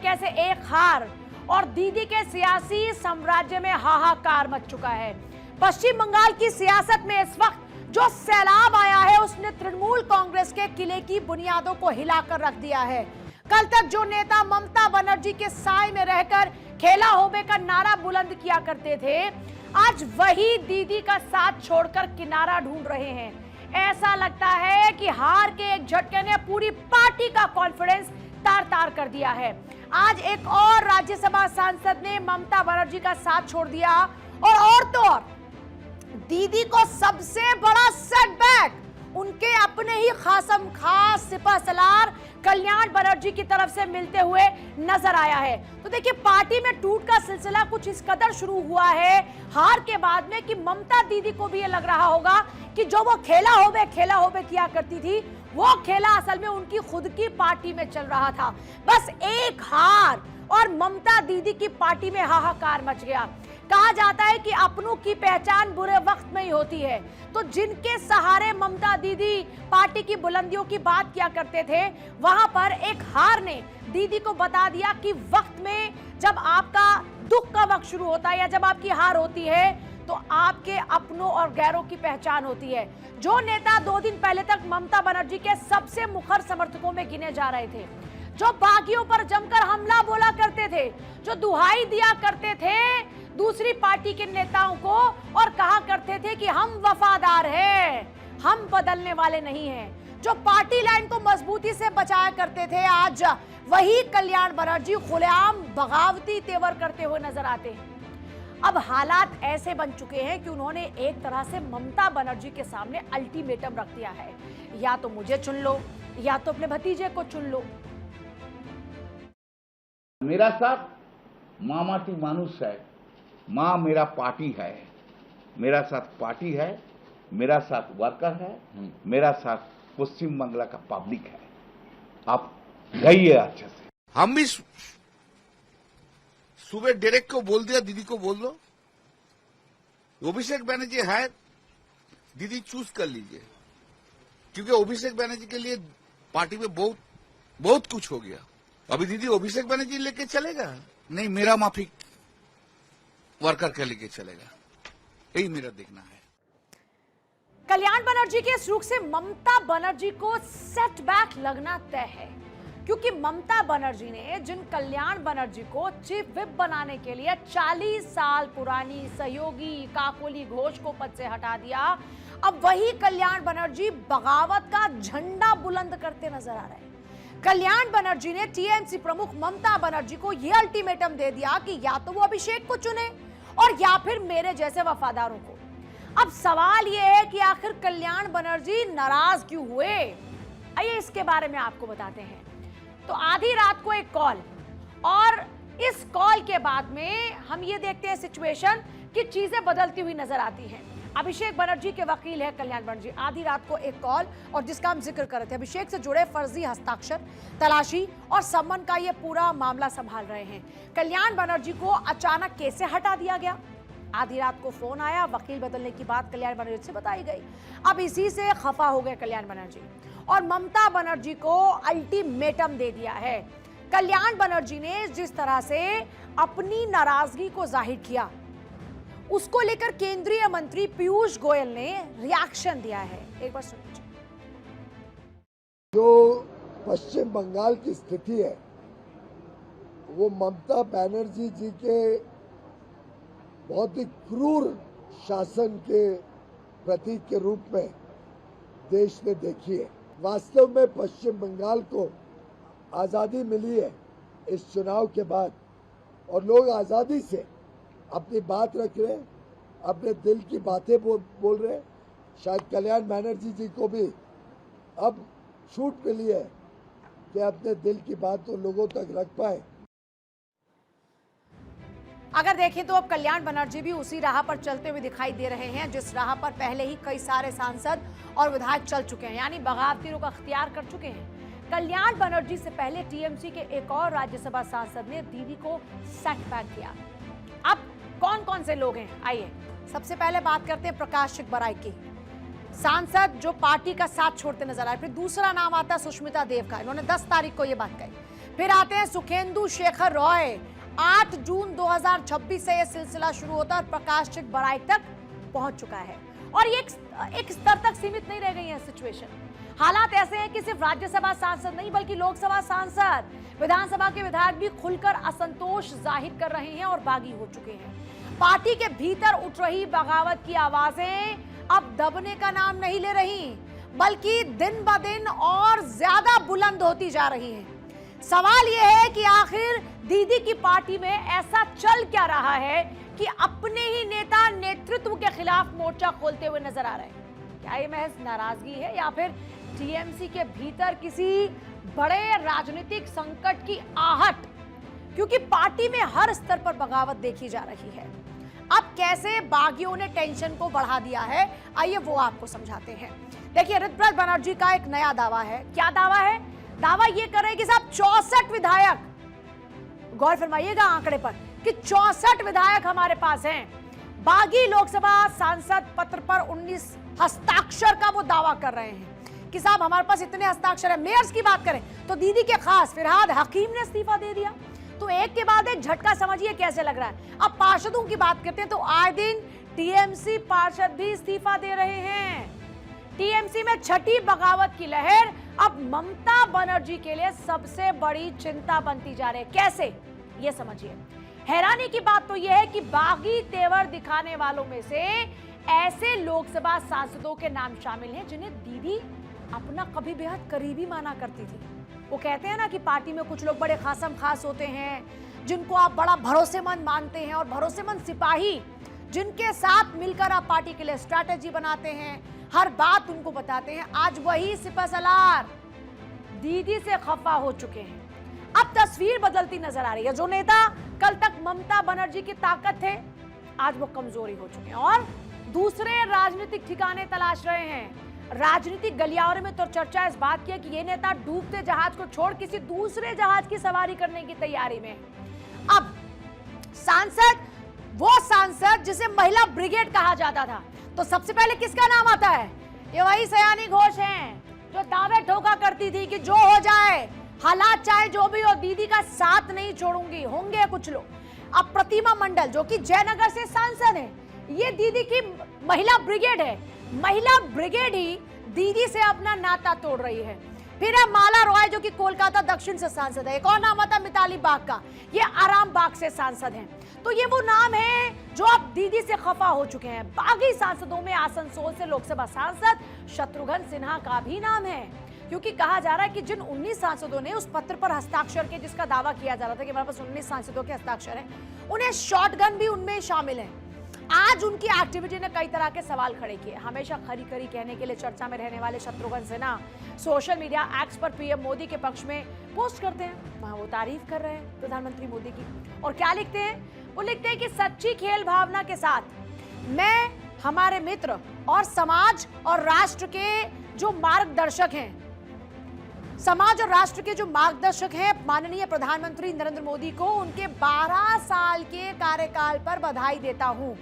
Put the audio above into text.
कैसे एक हार और दीदी के सियासी साम्राज्य में हाहाकार मच चुका है। पश्चिम बंगाल की सियासत में इस वक्त जो सैलाब आया है उसने तृणमूल कांग्रेस के किले की बुनियादों को हिलाकर रख दिया है। कल तक जो नेता ममता बनर्जी के साए में रहकर खेला होबे का नारा बुलंद किया करते थे, आज वही दीदी का साथ छोड़कर किनारा ढूंढ रहे हैं। ऐसा लगता है कि हार के एक झटके ने पूरी पार्टी का कॉन्फिडेंस तार तार कर दिया है। आज एक और राज्यसभा सांसद ने ममता बनर्जी का साथ छोड़ दिया और तो और दीदी को सबसे बड़ा सेटबैक उनके अपने ही खासम खास सिपह सलार कल्याण बनर्जी की तरफ से मिलते हुए नजर आया है। तो देखिए, पार्टी में टूट का सिलसिला कुछ इस कदर शुरू हुआ है हार के बाद में कि ममता दीदी को भी ये लग रहा होगा कि जो वो खेला होबे किया करती थी, वो खेला असल में उनकी खुद की पार्टी में चल रहा था। बस एक हार और ममता दीदी की पार्टी में हाहाकार मच गया। कहा जाता है कि अपनों की पहचान बुरे वक्त में ही होती है, तो जिनके सहारे ममता दीदी पार्टी की बुलंदियों की बात किया करते थे, वहां पर एक हार ने दीदी को बता दिया कि वक्त में जब आपका दुख का वक्त शुरू होता है या जब आपकी हार होती है तो आपके अपनों और गैरों की पहचान होती है। जो नेता 2 दिन पहले तक ममता बनर्जी के सबसे मुखर समर्थकों में गिने जा रहे थे, जो बागियों पर जमकर हमला बोला करते थे, जो दुहाई दिया करते थे दूसरी पार्टी के नेताओं को और कहा करते थे कि हम वफादार हैं, हम बदलने वाले नहीं हैं, जो पार्टी लाइन को मजबूती से बचाया करते थे, आज वही कल्याण बनर्जी खुलेआम बगावती तेवर करते हुए नजर आते हैं। अब हालात ऐसे बन चुके हैं कि उन्होंने एक तरह से ममता बनर्जी के सामने अल्टीमेटम रख दिया है, या तो मुझे चुन लो या तो अपने भतीजे को चुन लो। मेरा साथ मामाटी मानुष है, माँ मेरा पार्टी है, मेरा साथ पार्टी है, मेरा साथ वर्कर है, मेरा साथ पश्चिम बंगला का पब्लिक है। आप गइए अच्छे से। हम भी सुबह डायरेक्ट को बोल दिया, दीदी को बोल दो, अभिषेक बनर्जी है, दीदी चूज कर लीजिए, क्योंकि अभिषेक बनर्जी के लिए पार्टी में बहुत कुछ हो गया। अभी दीदी अभिषेक बनर्जी लेके चलेगा नहीं, मेरा माफी वर्कर के लेके चलेगा, यही मेरा देखना है। कल्याण बनर्जी के इस रुख से ममता बनर्जी को सेटबैक लगना तय है, क्योंकि ममता बनर्जी ने जिन कल्याण बनर्जी को चीफ विप बनाने के लिए 40 साल पुरानी सहयोगी काकोली घोष को पद से हटा दिया, अब वही कल्याण बनर्जी बगावत का झंडा बुलंद करते नजर आ रहे हैं। कल्याण बनर्जी ने टीएमसी प्रमुख ममता बनर्जी को यह अल्टीमेटम दे दिया कि या तो वो अभिषेक को चुने और या फिर मेरे जैसे वफादारों को। अब सवाल यह है कि आखिर कल्याण बनर्जी नाराज क्यों हुए, आइए इसके बारे में आपको बताते हैं। तो आधी रात को एक कॉल, और इस कॉल के बाद में हम ये देखते हैं सिचुएशन कि चीजें बदलती हुई नजर आती हैं। अभिषेक बनर्जी के वकील है कल्याण बनर्जी, आधी रात को एक कॉल और जिसका हम जिक्र कर रहे थे, अभिषेक से जुड़े फर्जी हस्ताक्षर, तलाशी और सम्मन का ये पूरा मामला संभाल रहे हैं। कल्याण बनर्जी को अचानक कैसे हटा दिया गया, आधी रात को फोन आया, वकील बदलने की बात कल्याण बनर्जी से बताई गई। अब इसी से खफा हो गए कल्याण बनर्जी और ममता बनर्जी को अल्टीमेटम दे दिया है। कल्याण बनर्जी ने जिस तरह से अपनी नाराजगी को जाहिर किया, उसको लेकर केंद्रीय मंत्री पीयूष गोयल ने रिएक्शन दिया है, एक बार सुनिए। जो पश्चिम बंगाल की स्थिति है वो ममता बनर्जी जी के बहुत ही क्रूर शासन के प्रतीक के रूप में देश ने देखी है। वास्तव में पश्चिम बंगाल को आज़ादी मिली है इस चुनाव के बाद, और लोग आज़ादी से अपनी बात रख रहे हैं, अपने दिल की बातें बोल रहे हैं। शायद कल्याण बनर्जी जी को भी अब छूट मिली है कि अपने दिल की बात तो लोगों तक रख पाए। अगर देखें तो अब कल्याण बनर्जी भी उसी राह पर चलते हुए दिखाई दे रहे हैं जिस राह पर पहले ही कई सारे सांसद और विधायक चल चुके हैं, यानी बगावती रुख अख्तियार कर चुके हैं। कल्याण बनर्जी से पहले टीएमसी के एक और राज्यसभा सांसद ने दीदी को सेटबैक किया। अब कौन कौन से लोग हैं, आइए सबसे पहले बात करते हैं प्रकाश चिकबराई की, सांसद जो पार्टी का साथ छोड़ते नजर आए। फिर दूसरा नाम आता है सुष्मिता देव का, इन्होंने 10 तारीख को यह बात कही। फिर आते हैं सुखेंदु शेखर रॉय। 8 जून 2026 से यह सिलसिला शुरू होता है और प्रकाश चिक बराई तक पहुंच चुका है। और ये एक स्तर तक सीमित नहीं रह गई है सिचुएशन। हालात ऐसे हैं कि सिर्फ राज्यसभा सांसद नहीं बल्कि लोकसभा सांसद, विधानसभा के विधायक भी खुलकर असंतोष जाहिर कर रहे हैं और बागी हो चुके हैं। पार्टी के भीतर उठ रही बगावत की आवाजें अब दबने का नाम नहीं ले रही, बल्कि दिन ब दिन और ज्यादा बुलंद होती जा रही हैं। सवाल यह है कि आखिर दीदी की पार्टी में ऐसा चल क्या रहा है कि अपने ही नेता नेतृत्व के खिलाफ मोर्चा खोलते हुए नजर आ रहे हैं? क्या ये महज नाराजगी है या फिर टीएमसी के भीतर किसी बड़े राजनीतिक संकट की आहट? क्योंकि पार्टी में हर स्तर पर बगावत देखी जा रही है। अब कैसे बागियों ने टेंशन को बढ़ा दिया है, आइए वो आपको समझाते हैं। देखिए, ऋतव्रत बनर्जी का एक नया दावा है। क्या दावा है? दावा ये कर रहे हैं कि साहब 64 विधायक, गौर फरमाइएगा आंकड़े पर, कि 64 विधायक हमारे पास हैं। बागी लोकसभा सांसद पत्र पर 19 हस्ताक्षर का वो दावा कर रहे हैं कि साहब हमारे पास इतने हस्ताक्षर है। मेयर्स की बात करें तो दीदी के खास फिरहाद हकीम ने इस्तीफा दे दिया। तो एक के बाद एक झटका समझिए कैसे लग रहा है। अब पार्षदों की बात करते हैं तो आए दिन टीएमसी पार्षद भी इस्तीफा दे रहे हैं। टीएमसी में छठी बगावत की लहर अब ममता बनर्जी के लिए सबसे बड़ी चिंता बनती जा रही है। कैसे, ये समझिए। हैरानी की बात तो यह है कि बागी तेवर दिखाने वालों में से ऐसे लोकसभा सांसदों के नाम शामिल हैं जिन्हें दीदी अपना कभी बेहद करीबी माना करती थी। वो कहते हैं ना कि पार्टी में कुछ लोग बड़े खासम खास होते हैं जिनको आप बड़ा भरोसेमंद मानते हैं, और भरोसेमंद सिपाही जिनके साथ मिलकर आप पार्टी के लिए स्ट्रैटेजी बनाते हैं, हर बात उनको बताते हैं। आज वही सिपहसालार दीदी से खफा हो चुके हैं। अब तस्वीर बदलती नजर आ रही है। जो नेता कल तक ममता बनर्जी की ताकत थे, आज वो कमजोरी हो चुके हैं और दूसरे राजनीतिक ठिकाने तलाश रहे हैं। राजनीतिक गलियारे में तो चर्चा इस बात की है कि ये नेता डूबते जहाज को छोड़ किसी दूसरे जहाज की सवारी करने की तैयारी में। अब सांसद, वो सांसद जिसे महिला ब्रिगेड कहा जाता था, तो सबसे पहले किसका नाम आता है? ये वही सयानी घोष हैं जो दावे ठोका करती थी कि जो हो जाए, हालात चाहे जो भी हो, दीदी का साथ नहीं छोड़ूंगी। होंगे कुछ लोग। अब प्रतिमा मंडल जो कि जयनगर से सांसद है, ये दीदी की महिला ब्रिगेड है। महिला ब्रिगेड ही दीदी से अपना नाता तोड़ रही है। फिर है माला रॉय जो कि कोलकाता दक्षिण से सांसद है। एक और नाम आता है मिताली बाग का, ये आराम बाग से सांसद हैं। तो ये वो नाम है जो अब दीदी से खफा हो चुके हैं। बागी सांसदों में आसनसोल से लोकसभा सांसद शत्रुघ्न सिन्हा का भी नाम है, क्योंकि कहा जा रहा है कि जिन 19 सांसदों ने उस पत्र पर हस्ताक्षर किए, जिसका दावा किया जा रहा था कि हमारे पास 19 सांसदों के हस्ताक्षर हैं, उन्हें शॉटगन भी उनमें शामिल है। आज उनकी एक्टिविटी ने कई तरह के सवाल खड़े किए। हमेशा खरी खरी कहने के लिए चर्चा में रहने वाले Shatrughan Sinha social media X पर पीएम मोदी के पक्ष में पोस्ट करते हैं। वहां वो तारीफ कर रहे हैं प्रधानमंत्री मोदी की, और क्या लिखते हैं? वो लिखते हैं कि सच्ची खेल भावना के साथ मैं, हमारे मित्र और समाज और राष्ट्र के जो मार्गदर्शक हैं, समाज और राष्ट्र के जो मार्गदर्शक हैं माननीय प्रधानमंत्री नरेंद्र मोदी को उनके 12 साल के कार्यकाल पर बधाई देता हूं।